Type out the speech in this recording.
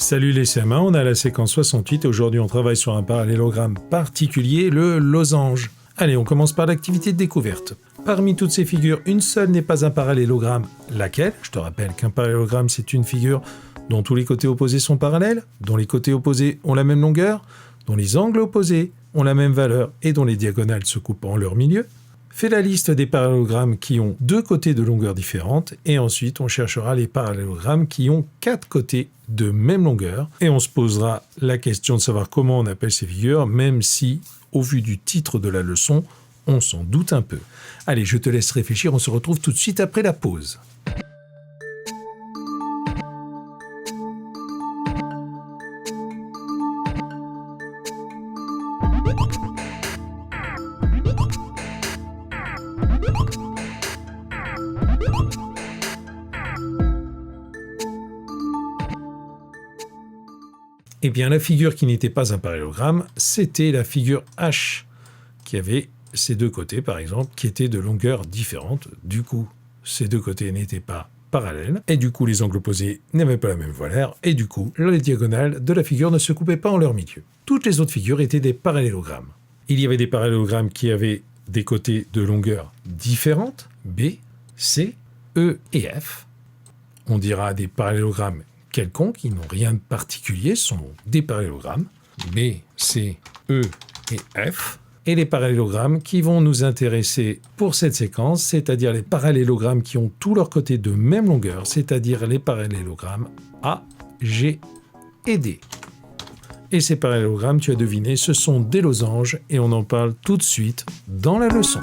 Salut les CM1, on a la séquence 68 et aujourd'hui on travaille sur un parallélogramme particulier, le losange. Allez, on commence par l'activité de découverte. Parmi toutes ces figures, une seule n'est pas un parallélogramme. Laquelle ? Je te rappelle qu'un parallélogramme c'est une figure dont tous les côtés opposés sont parallèles, dont les côtés opposés ont la même longueur, dont les angles opposés ont la même valeur et dont les diagonales se coupent en leur milieu. Fais la liste des parallélogrammes qui ont deux côtés de longueur différente et ensuite on cherchera les parallélogrammes qui ont quatre côtés de même longueur et on se posera la question de savoir comment on appelle ces figures, même si, au vu du titre de la leçon, on s'en doute un peu. Allez, je te laisse réfléchir, on se retrouve tout de suite après la pause. Eh bien, la figure qui n'était pas un parallélogramme, c'était la figure H, qui avait ces deux côtés, par exemple, qui étaient de longueur différente. Du coup, ces deux côtés n'étaient pas parallèles, et du coup, les angles opposés n'avaient pas la même valeur, et du coup, les diagonales de la figure ne se coupaient pas en leur milieu. Toutes les autres figures étaient des parallélogrammes. Il y avait des parallélogrammes qui avaient des côtés de longueur différentes, B, C, E et F. On dira des parallélogrammes quelconques, qui n'ont rien de particulier, sont des parallélogrammes, B, C, E et F, et les parallélogrammes qui vont nous intéresser pour cette séquence, c'est-à-dire les parallélogrammes qui ont tous leurs côtés de même longueur, c'est-à-dire les parallélogrammes A, G et D. Et ces parallélogrammes, tu as deviné, ce sont des losanges, et on en parle tout de suite dans la leçon.